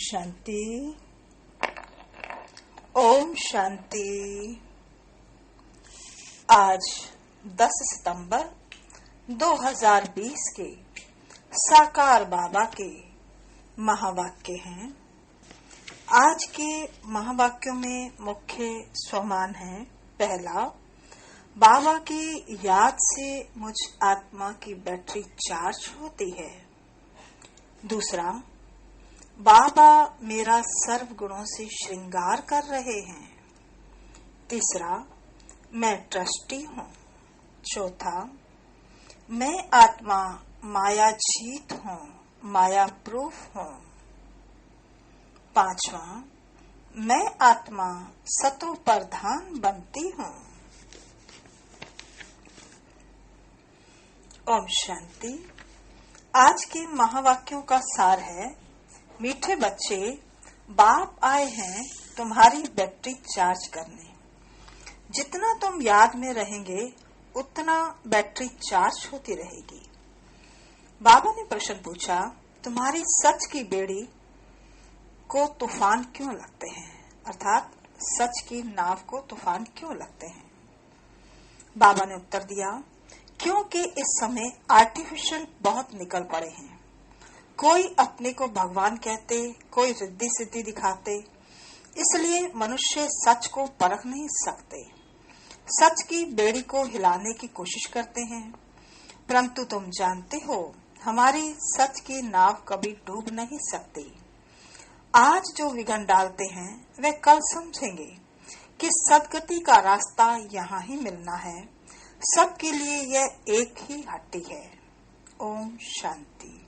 शांति। ओम शांति। आज 10 सितंबर 2020 के साकार बाबा के महावाक्य हैं। आज के महावाक्यों में मुख्य स्वमान है। पहला, बाबा की याद से मुझ आत्मा की बैटरी चार्ज होती है। दूसरा, बाबा मेरा सर्व गुणों से श्रृंगार कर रहे हैं। तीसरा, मैं ट्रस्टी हूँ। चौथा, मैं आत्मा माया जीत हूँ, माया प्रूफ हूँ। पांचवा, मैं आत्मा सतो प्रधान बनती हूँ। ओम शांति। आज के महावाक्यों का सार है, मीठे बच्चे, बाप आए हैं तुम्हारी बैटरी चार्ज करने। जितना तुम याद में रहेंगे उतना बैटरी चार्ज होती रहेगी। बाबा ने प्रश्न पूछा, तुम्हारी सच की बेड़ी को तूफान क्यों लगते हैं, अर्थात सच की नाव को तूफान क्यों लगते हैं। बाबा ने उत्तर दिया, क्योंकि इस समय आर्टिफिशियल बहुत निकल पड़े हैं। कोई अपने को भगवान कहते, कोई रिद्धि सिद्धि दिखाते, इसलिए मनुष्य सच को परख नहीं सकते। सच की बेड़ी को हिलाने की कोशिश करते हैं, परंतु तुम जानते हो हमारी सच की नाव कभी डूब नहीं सकती। आज जो विघन डालते हैं वे कल समझेंगे कि सदगति का रास्ता यहाँ ही मिलना है। सबके लिए यह एक ही हट्टी है। ओम शांति।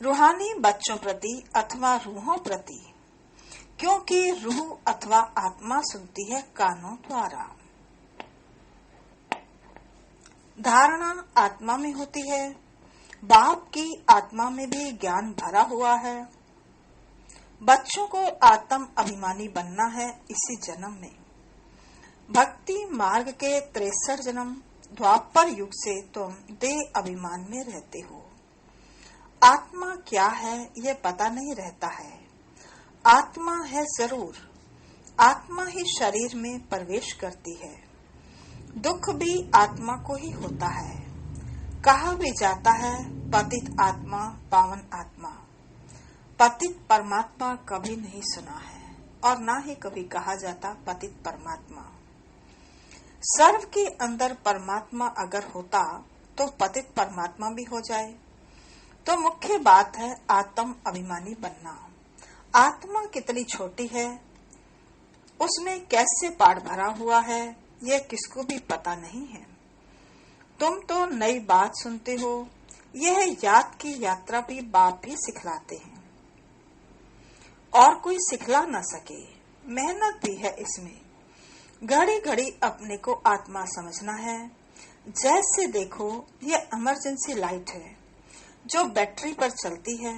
रूहानी बच्चों प्रति अथवा रूहों प्रति, क्योंकि रूह अथवा आत्मा सुनती है कानों द्वारा। धारणा आत्मा में होती है। बाप की आत्मा में भी ज्ञान भरा हुआ है। बच्चों को आत्म अभिमानी बनना है इसी जन्म में। भक्ति मार्ग के 63 जन्म द्वापर युग से तुम देह अभिमान में रहते हो। आत्मा क्या है यह पता नहीं रहता है। आत्मा है जरूर। आत्मा ही शरीर में प्रवेश करती है। दुख भी आत्मा को ही होता है। कहा भी जाता है, पतित आत्मा पावन आत्मा। पतित परमात्मा कभी नहीं सुना है और ना ही कभी कहा जाता पतित परमात्मा। सर्व के अंदर परमात्मा अगर होता तो पतित परमात्मा भी हो जाए। तो मुख्य बात है आत्म अभिमानी बनना। आत्मा कितनी छोटी है, उसमें कैसे पाठ भरा हुआ है, यह किसको भी पता नहीं है। तुम तो नई बात सुनते हो। यह याद की यात्रा भी बाप भी सिखलाते हैं और कोई सिखला न सके। मेहनत भी है इसमें। घड़ी घड़ी अपने को आत्मा समझना है। जैसे देखो, यह इमरजेंसी लाइट है जो बैटरी पर चलती है।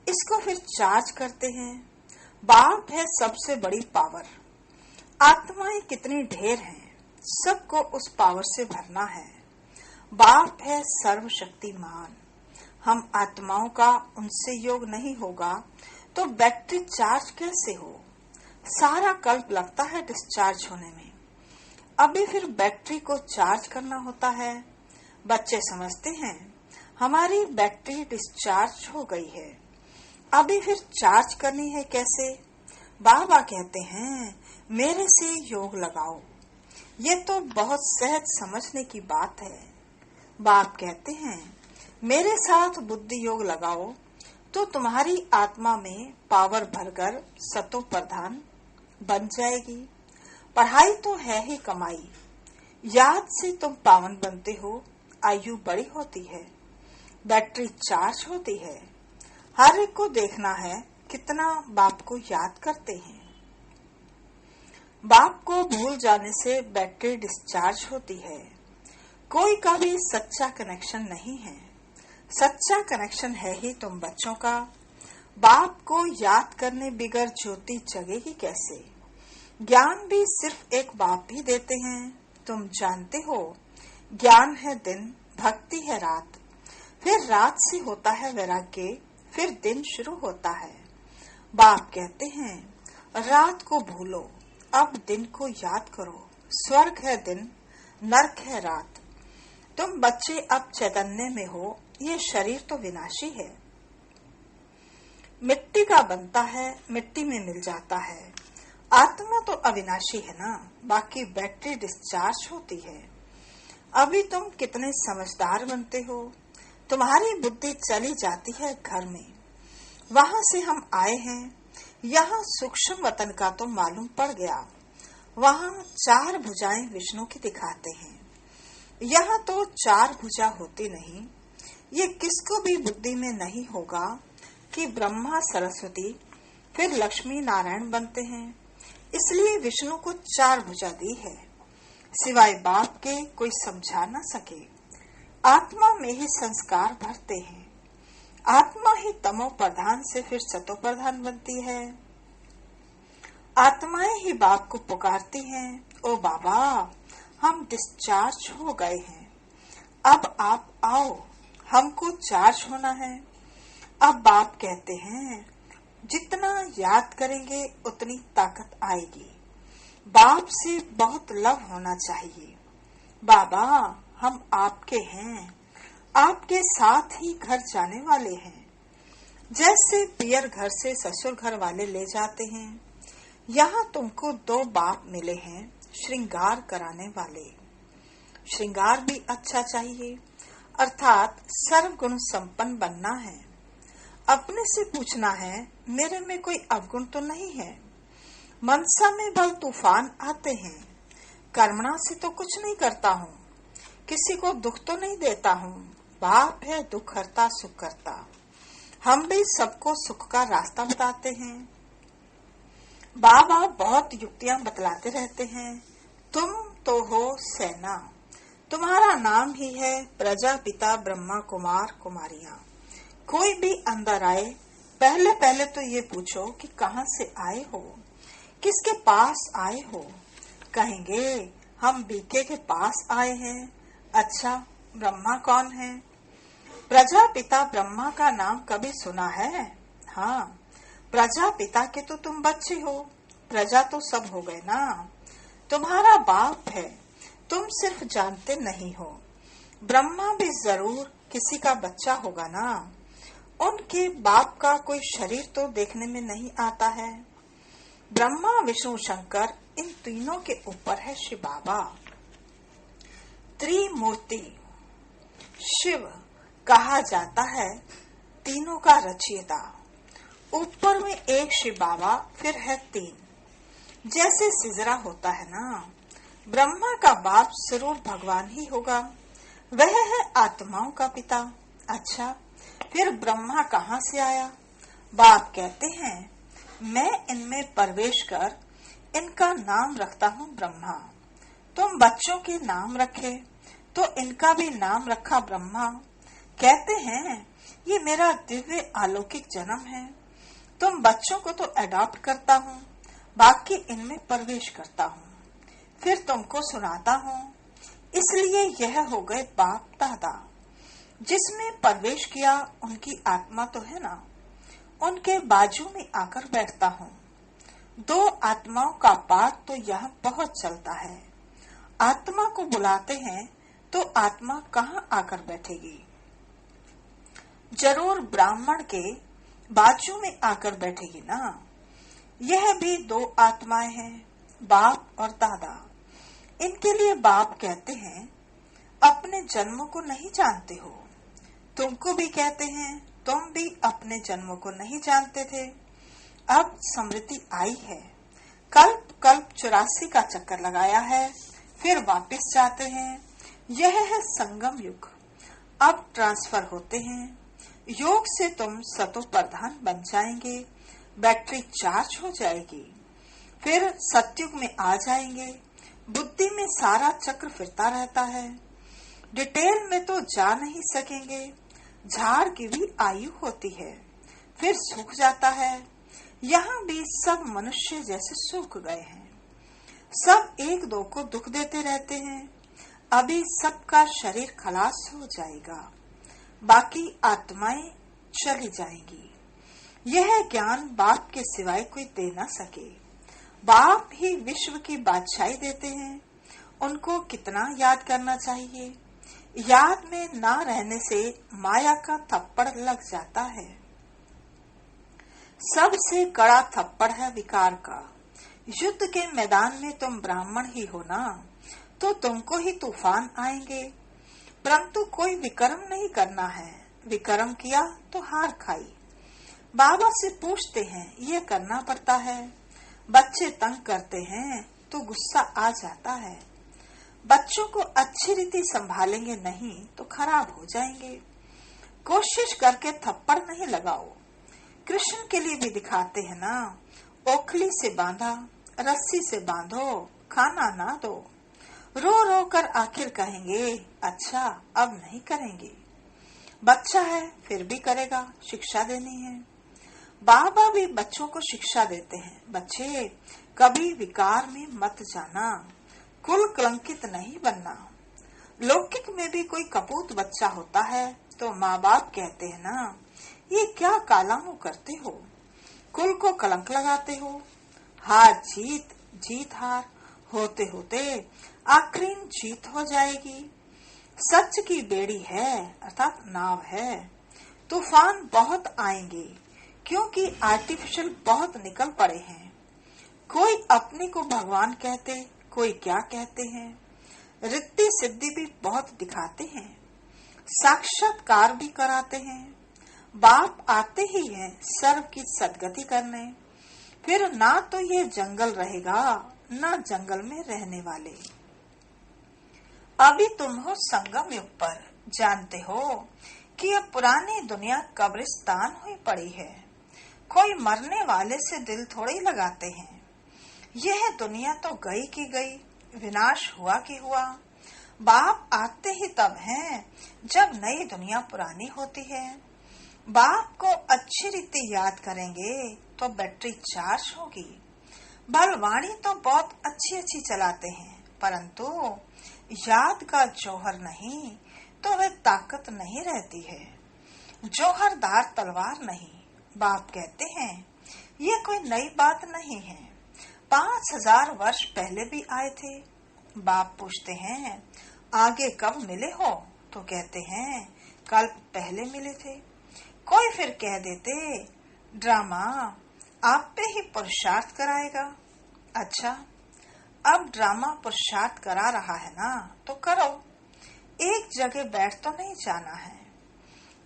इसको फिर चार्ज करते हैं। बाप है सबसे बड़ी पावर। आत्माएं कितनी ढेर हैं, सबको उस पावर से भरना है। बाप है सर्वशक्तिमान। हम आत्माओं का उनसे योग नहीं होगा तो बैटरी चार्ज कैसे हो। सारा कल्प लगता है डिस्चार्ज होने में। अभी फिर बैटरी को चार्ज करना होता है। बच्चे समझते हैं हमारी बैटरी डिस्चार्ज हो गई है, अभी फिर चार्ज करनी है कैसे। बाबा कहते हैं मेरे से योग लगाओ। ये तो बहुत सहज समझने की बात है। बाप कहते हैं मेरे साथ बुद्धि योग लगाओ तो तुम्हारी आत्मा में पावर भरकर सतो प्रधान बन जाएगी। पढ़ाई तो है ही कमाई। याद से तुम पावन बनते हो। आयु बड़ी होती है, बैटरी चार्ज होती है। हर एक को देखना है कितना बाप को याद करते हैं। बाप को भूल जाने से बैटरी डिस्चार्ज होती है। कोई का भी सच्चा कनेक्शन नहीं है। सच्चा कनेक्शन है ही तुम बच्चों का। बाप को याद करने बिगर ज्योति जगेगी कैसे। ज्ञान भी सिर्फ एक बाप ही देते हैं। तुम जानते हो ज्ञान है दिन, भक्ति है रात, फिर रात से होता है वैराग्य, फिर दिन शुरू होता है। बाप कहते हैं रात को भूलो, अब दिन को याद करो। स्वर्ग है दिन, नरक है रात। तुम बच्चे अब चैतन्य में हो, ये शरीर तो विनाशी है, मिट्टी का बनता है, मिट्टी में मिल जाता है। आत्मा तो अविनाशी है ना, बाकी बैटरी डिस्चार्ज होती है। अभी तुम कितने समझदार बनते हो, तुम्हारी बुद्धि चली जाती है घर में। वहां से हम आए हैं, यहाँ सूक्ष्म वतन का तो मालूम पड़ गया। वहाँ 4 भुजाएं विष्णु की दिखाते हैं, यहाँ तो 4 भुजा होती नहीं। ये किसको भी बुद्धि में नहीं होगा कि ब्रह्मा सरस्वती फिर लक्ष्मी नारायण बनते हैं, इसलिए विष्णु को 4 भुजा दी है। सिवाय बाप के कोई समझा न सके। आत्मा में ही संस्कार भरते हैं। आत्मा ही तमो प्रधान से फिर सतो प्रधान बनती है। आत्माएं ही बाप को पुकारती हैं, ओ बाबा हम डिस्चार्ज हो गए हैं, अब आप आओ, हमको चार्ज होना है। अब बाप कहते हैं जितना याद करेंगे उतनी ताकत आएगी। बाप से बहुत लव होना चाहिए। बाबा हम आपके हैं, आपके साथ ही घर जाने वाले हैं। जैसे पियर घर से ससुर घर वाले ले जाते हैं, यहाँ तुमको 2 बाप मिले हैं श्रृंगार कराने वाले। श्रृंगार भी अच्छा चाहिए, अर्थात सर्वगुण संपन्न बनना है। अपने से पूछना है मेरे में कोई अवगुण तो नहीं है। मनसा में भल तूफान आते हैं, कर्मणा से तो कुछ नहीं करता हूँ, किसी को दुख तो नहीं देता हूँ। बाप है दुख हरता सुख करता, हम भी सबको सुख का रास्ता बताते हैं। बाबा बहुत युक्तियां बतलाते रहते हैं। तुम तो हो सेना, तुम्हारा नाम ही है प्रजापिता ब्रह्मा कुमार कुमारियां। कोई भी अंदर आए पहले पहले तो ये पूछो कि कहाँ से आए हो, किसके पास आए हो। कहेंगे हम बीके के पास आए हैं। अच्छा ब्रह्मा कौन है? प्रजापिता ब्रह्मा का नाम कभी सुना है? हाँ, प्रजापिता के तो तुम बच्चे हो, प्रजा तो सब हो गए ना। तुम्हारा बाप है, तुम सिर्फ जानते नहीं हो। ब्रह्मा भी जरूर किसी का बच्चा होगा ना। उनके बाप का कोई शरीर तो देखने में नहीं आता है। ब्रह्मा विष्णु शंकर इन तीनों के ऊपर है शिव बाबा। त्रिमूर्ति शिव कहा जाता है तीनों का रचयिता। ऊपर में एक शिव बाबा, फिर है 3। जैसे सिजरा होता है ना। ब्रह्मा का बाप जरूर भगवान ही होगा, वह है आत्माओं का पिता। अच्छा फिर ब्रह्मा कहाँ से आया? बाप कहते हैं मैं इनमें प्रवेश कर इनका नाम रखता हूँ ब्रह्मा। तुम बच्चों के नाम रखे तो इनका भी नाम रखा ब्रह्मा। कहते हैं ये मेरा दिव्य अलौकिक जन्म है। तुम बच्चों को तो अडॉप्ट करता हूँ, बाकी इनमें प्रवेश करता हूँ, फिर तुमको सुनाता हूँ। इसलिए यह हो गए बाप दादा। जिसमें प्रवेश किया उनकी आत्मा तो है ना, उनके बाजू में आकर बैठता हूँ। 2 आत्माओं का पाठ तो यहाँ बहुत चलता है। आत्मा को बुलाते हैं तो आत्मा कहाँ आकर बैठेगी? जरूर ब्राह्मण के बाजू में आकर बैठेगी ना। यह भी 2 आत्माएं हैं, बाप और दादा। इनके लिए बाप कहते हैं अपने जन्मों को नहीं जानते हो। तुमको भी कहते हैं तुम भी अपने जन्मों को नहीं जानते थे। अब स्मृति आई है। कल्प कल्प 84 का चक्कर लगाया है, फिर वापस जाते हैं। यह है संगम युग। अब ट्रांसफर होते हैं। योग से तुम सतो प्रधान बन जाएंगे, बैटरी चार्ज हो जाएगी। फिर सतयुग में आ जाएंगे। बुद्धि में सारा चक्र फिरता रहता है। डिटेल में तो जा नहीं सकेंगे। झाड़ की भी आयु होती है, फिर सूख जाता है। यहाँ भी सब मनुष्य जैसे सूख गए हैं। सब 1-2 को दुख देते रहते हैं। अभी सबका शरीर खलास हो जाएगा, बाकी आत्माएं चली जाएंगी। यह ज्ञान बाप के सिवाय कोई दे ना सके। बाप ही विश्व की बादशाही देते हैं। उनको कितना याद करना चाहिए। याद में ना रहने से माया का थप्पड़ लग जाता है। सबसे कड़ा थप्पड़ है विकार का। युद्ध के मैदान में तुम ब्राह्मण ही हो ना, तो तुमको ही तूफान आएंगे। परंतु कोई विक्रम नहीं करना है। विक्रम किया तो हार खाई। बाबा से पूछते हैं, ये करना पड़ता है। बच्चे तंग करते हैं तो गुस्सा आ जाता है। बच्चों को अच्छी रीति संभालेंगे नहीं तो खराब हो जाएंगे। कोशिश करके थप्पड़ नहीं लगाओ। कृष्ण के लिए भी दिखाते हैं ना, ओखली से बांधा, रस्सी से बांधो, खाना ना दो। रो रो कर आखिर कहेंगे, अच्छा अब नहीं करेंगे। बच्चा है फिर भी करेगा, शिक्षा देनी है। बाबा भी बच्चों को शिक्षा देते हैं, बच्चे कभी विकार में मत जाना, कुल कलंकित नहीं बनना। लौकिक में भी कोई कपूत बच्चा होता है तो माँ बाप कहते हैं ना, ये क्या काला मुंह करते हो, कुल को कलंक लगाते हो। हार जीत, जीत हार होते होते आखिरी जीत हो जाएगी। सच की बेड़ी है अर्थात नाव है। तूफान बहुत आएंगे क्योंकि आर्टिफिशियल बहुत निकल पड़े हैं। कोई अपने को भगवान कहते, कोई क्या कहते हैं। रिद्धि सिद्धि भी बहुत दिखाते हैं, साक्षात्कार भी कराते हैं। बाप आते ही हैं सर्व की सदगति करने। फिर ना तो ये जंगल रहेगा ना जंगल में रहने वाले। अभी तुम हो संगम युग पर, जानते हो कि अब पुरानी दुनिया कब्रिस्तान हुई पड़ी है। कोई मरने वाले से दिल थोड़े ही लगाते हैं। यह दुनिया तो गई की गई, विनाश हुआ कि हुआ। बाप आते ही तब हैं जब नई दुनिया पुरानी होती है। बाप को अच्छी रीति याद करेंगे तो बैटरी चार्ज होगी। बलवाणी तो बहुत अच्छी अच्छी चलाते हैं, परंतु याद का जौहर नहीं तो वह ताकत नहीं रहती है। जौहरदार तलवार नहीं। बाप कहते हैं ये कोई नई बात नहीं है। 5000 वर्ष पहले भी आए थे। बाप पूछते हैं आगे कब मिले हो, तो कहते हैं कल पहले मिले थे। कोई फिर कह देते ड्रामा आप पे ही पुरुषार्थ कराएगा। अच्छा, अब ड्रामा पुरुषार्थ करा रहा है ना, तो करो। एक जगह बैठ तो नहीं जाना है।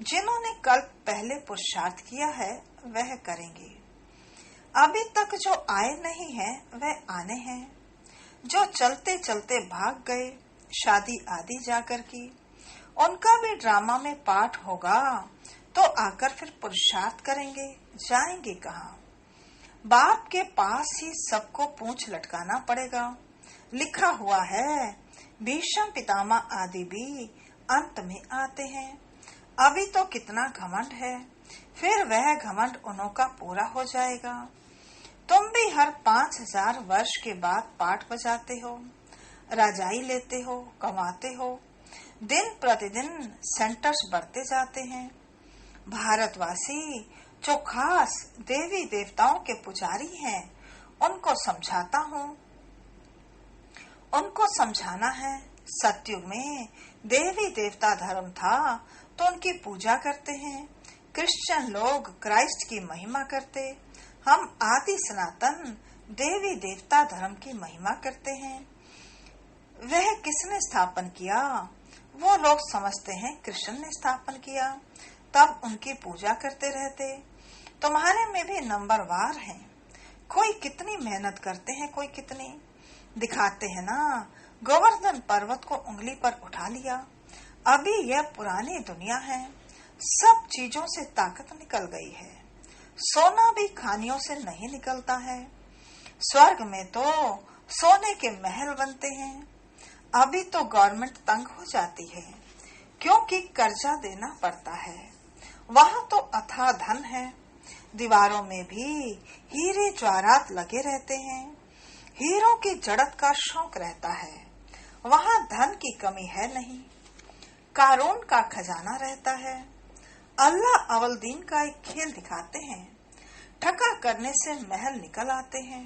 जिन्होंने कल पहले पुरुषार्थ किया है वह करेंगे। अभी तक जो आए नहीं हैं वह आने हैं। जो चलते चलते भाग गए शादी आदि जाकर की, उनका भी ड्रामा में पाठ होगा तो आकर फिर पुरुषार्थ करेंगे। जाएंगे कहाँ? बाप के पास ही सबको पूंछ लटकाना पड़ेगा। लिखा हुआ है भीष्म पितामह आदि भी अंत में आते हैं। अभी तो कितना घमंड है, फिर वह घमंड उन्हों का पूरा हो जाएगा। तुम भी हर 5000 वर्ष के बाद पाठ बजाते हो, रजाई लेते हो, कमाते हो। दिन प्रतिदिन सेंटर्स बढ़ते जाते हैं। भारतवासी जो खास देवी देवताओं के पुजारी हैं, उनको समझाता हूँ। उनको समझाना है सतयुग में देवी देवता धर्म था तो उनकी पूजा करते हैं। क्रिश्चियन लोग क्राइस्ट की महिमा करते, हम आदि सनातन देवी देवता धर्म की महिमा करते हैं। वह किसने स्थापन किया? वो लोग समझते हैं कृष्ण ने स्थापन किया, तब उनकी पूजा करते रहते। तुम्हारे में भी नंबरवार हैं। कोई कितनी मेहनत करते हैं, कोई कितनी दिखाते हैं ना। गोवर्धन पर्वत को उंगली पर उठा लिया। अभी यह पुरानी दुनिया है, सब चीजों से ताकत निकल गई है। सोना भी खानियों से नहीं निकलता है। स्वर्ग में तो सोने के महल बनते हैं। अभी तो गवर्नमेंट तंग हो जाती है क्योंकि कर्जा देना पड़ता है। वहाँ तो अथाह धन है। दीवारों में भी हीरे जवाहरात लगे रहते हैं। हीरों की जड़त का शौक रहता है। वहाँ धन की कमी है नहीं। कारून का खजाना रहता है। अल्लाह अवल दीन का एक खेल दिखाते हैं। ठका करने से महल निकल आते हैं।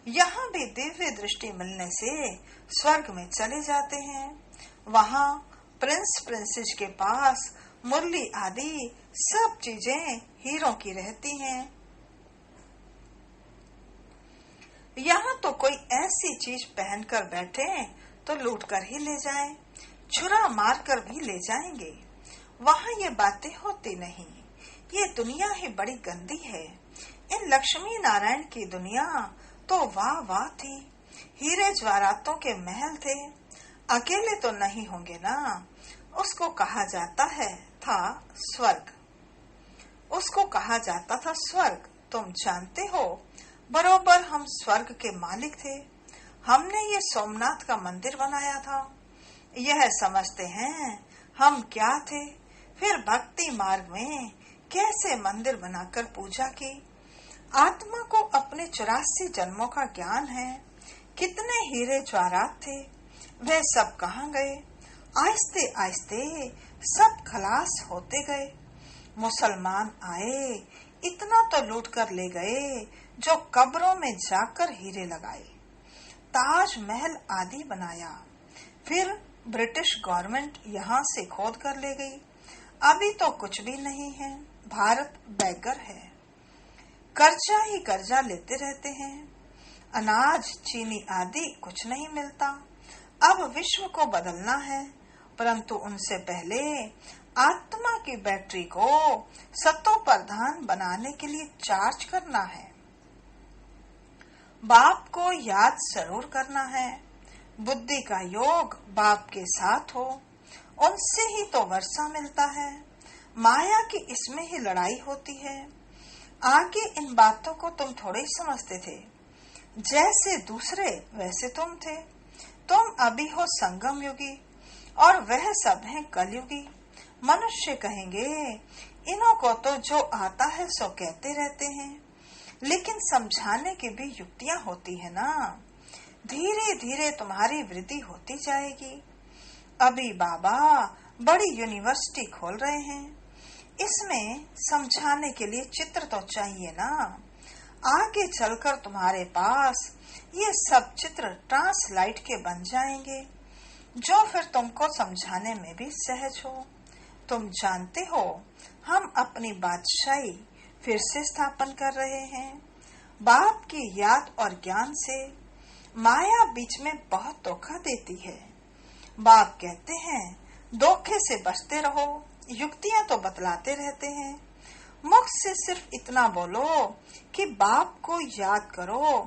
यहाँ भी दिव्य दृष्टि मिलने से स्वर्ग में चले जाते हैं। वहाँ प्रिंस प्रिंसेस के पास मुरली आदि सब चीजें हीरों की रहती हैं। यहाँ तो कोई ऐसी चीज पहनकर बैठे तो लूट कर ही ले जाए, छुरा मार कर भी ले जाएंगे। वहाँ ये बातें होती नहीं। ये दुनिया ही बड़ी गंदी है। इन लक्ष्मी नारायण की दुनिया तो वाह वाह थी। हीरे जवाहरातों के महल थे। अकेले तो नहीं होंगे ना। उसको कहा जाता था स्वर्ग। उसको कहा जाता था स्वर्ग। तुम जानते हो, बरोबर हम स्वर्ग के मालिक थे। हमने ये सोमनाथ का मंदिर बनाया था। यह समझते हैं हम क्या थे। फिर भक्ति मार्ग में कैसे मंदिर बनाकर पूजा की। आत्मा को अपने 84 जन्मों का ज्ञान है। कितने हीरे जवाहरात थे, वे सब कहाँ गए। आहिस्ते आहिस्ते सब खलास होते गए। मुसलमान आए, इतना तो लूट कर ले गए जो कब्रों में जाकर हीरे लगाए। ताज महल आदि बनाया। फिर ब्रिटिश गवर्नमेंट यहाँ से खोद कर ले गई। अभी तो कुछ भी नहीं है। भारत बेघर है। कर्जा ही कर्जा लेते रहते हैं। अनाज चीनी आदि कुछ नहीं मिलता। अब विश्व को बदलना है, परंतु उनसे पहले आत्मा की बैटरी को सतो प्रधान बनाने के लिए चार्ज करना है। बाप को याद जरूर करना है। बुद्धि का योग बाप के साथ हो, उनसे ही तो वर्षा मिलता है। माया की इसमें ही लड़ाई होती है। आगे इन बातों को तुम थोड़े ही समझते थे। जैसे दूसरे वैसे तुम थे। तुम अभी हो संगम युगी और वह सब हैं कलयुगी। मनुष्य कहेंगे इन्हों को तो जो आता है सो कहते रहते हैं, लेकिन समझाने की भी युक्तियां होती है ना। धीरे धीरे तुम्हारी वृद्धि होती जाएगी। अभी बाबा बड़ी यूनिवर्सिटी खोल रहे हैं। इसमें समझाने के लिए चित्र तो चाहिए ना। आगे चलकर तुम्हारे पास ये सब चित्र ट्रांसलाइट के बन जाएंगे, जो फिर तुमको समझाने में भी सहज हो। तुम जानते हो, हम अपनी बादशाही फिर से स्थापन कर रहे हैं। बाप की याद और ज्ञान से माया बीच में बहुत धोखा देती है। बाप कहते हैं धोखे से बचते रहो। युक्तियां तो बतलाते रहते हैं। मुख से सिर्फ इतना बोलो कि बाप को याद करो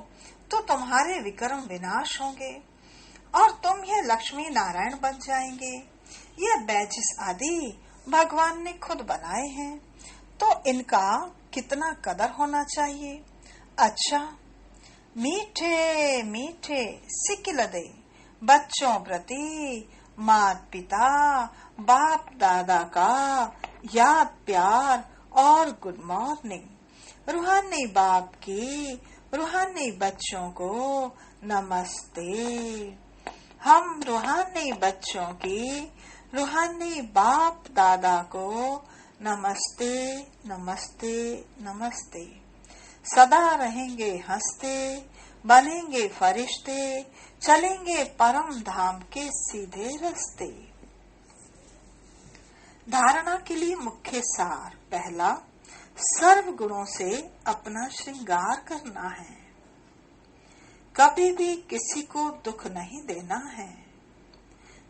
तो तुम्हारे विक्रम विनाश होंगे और तुम यह लक्ष्मी नारायण बन जाएंगे। ये बैजिस आदि भगवान ने खुद बनाए हैं, तो इनका कितना कदर होना चाहिए। अच्छा, मीठे मीठे सिकिलदे बच्चों प्रति माता पिता बाप दादा का याद प्यार और गुड मॉर्निंग। रूहानी बाप की रूहानी बच्चों को नमस्ते। हम रूहानी बच्चों की रूहानी बाप दादा को नमस्ते नमस्ते नमस्ते। सदा रहेंगे हंसते, बनेंगे फरिश्ते, चलेंगे परम धाम के सीधे रास्ते। धारणा के लिए मुख्य सार। पहला, सर्व गुणों से अपना श्रृंगार करना है। कभी भी किसी को दुख नहीं देना है।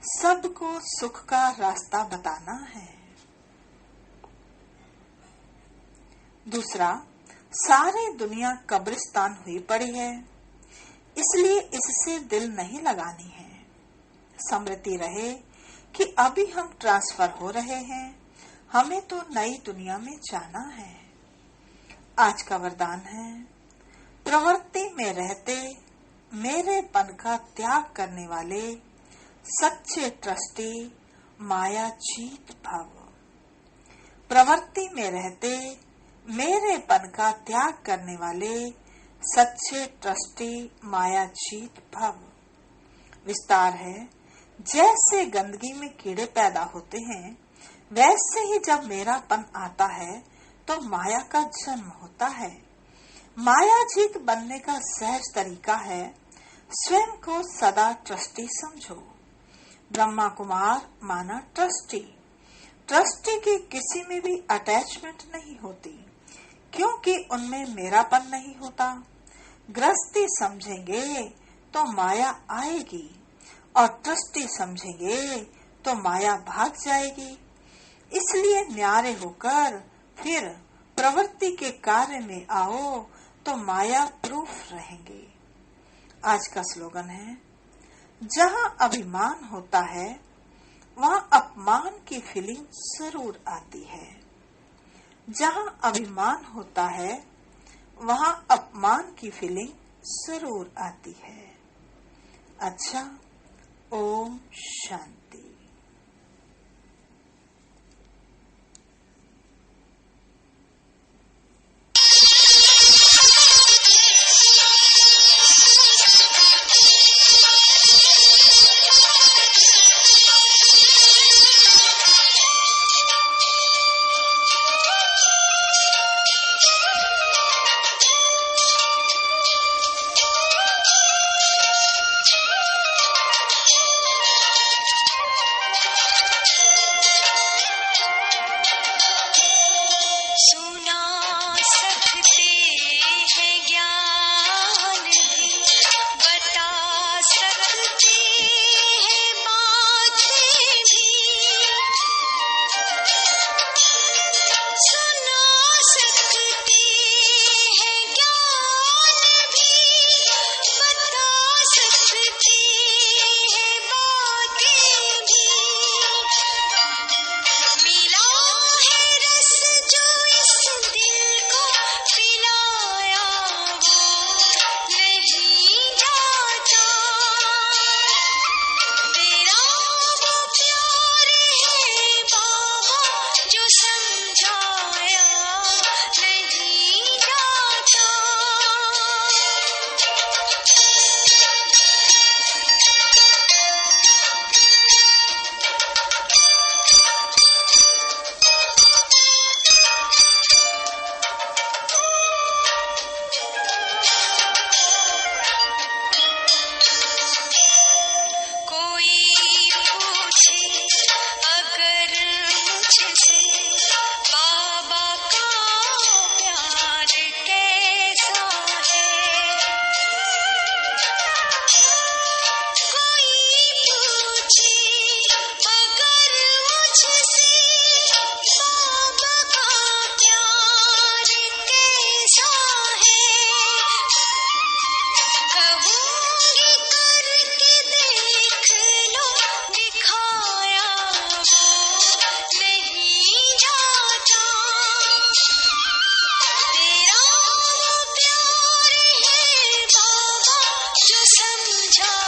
सबको सुख का रास्ता बताना है। दूसरा, सारी दुनिया कब्रिस्तान हुई पड़ी है, इसलिए इससे दिल नहीं लगानी है। स्मृति रहे कि अभी हम ट्रांसफर हो रहे हैं। हमें तो नई दुनिया में जाना है। आज का वरदान है, प्रवृत्ति में रहते मेरेपन का त्याग करने वाले सच्चे ट्रस्टी माया जीत भव। प्रवृत्ति में रहते मेरेपन का त्याग करने वाले सच्चे ट्रस्टी माया जीत भव। विस्तार है, जैसे गंदगी में कीड़े पैदा होते हैं, वैसे ही जब मेरापन आता है तो माया का जन्म होता है। मायाजीत बनने का सहज तरीका है, स्वयं को सदा ट्रस्टी समझो। ब्रह्मा कुमार माना ट्रस्टी। ट्रस्टी की किसी में भी अटैचमेंट नहीं होती, क्योंकि उनमें मेरापन नहीं होता। गृहस्थी समझेंगे तो माया आएगी, और ट्रस्टी समझेंगे तो माया भाग जाएगी। इसलिए न्यारे होकर फिर प्रवृत्ति के कार्य में आओ तो माया प्रूफ रहेंगे। आज का स्लोगन है, जहाँ अभिमान होता है वहाँ अपमान की फीलिंग जरूर आती है। जहाँ अभिमान होता है वहाँ अपमान की फीलिंग जरूर आती है। अच्छा, ओम शांति। समझा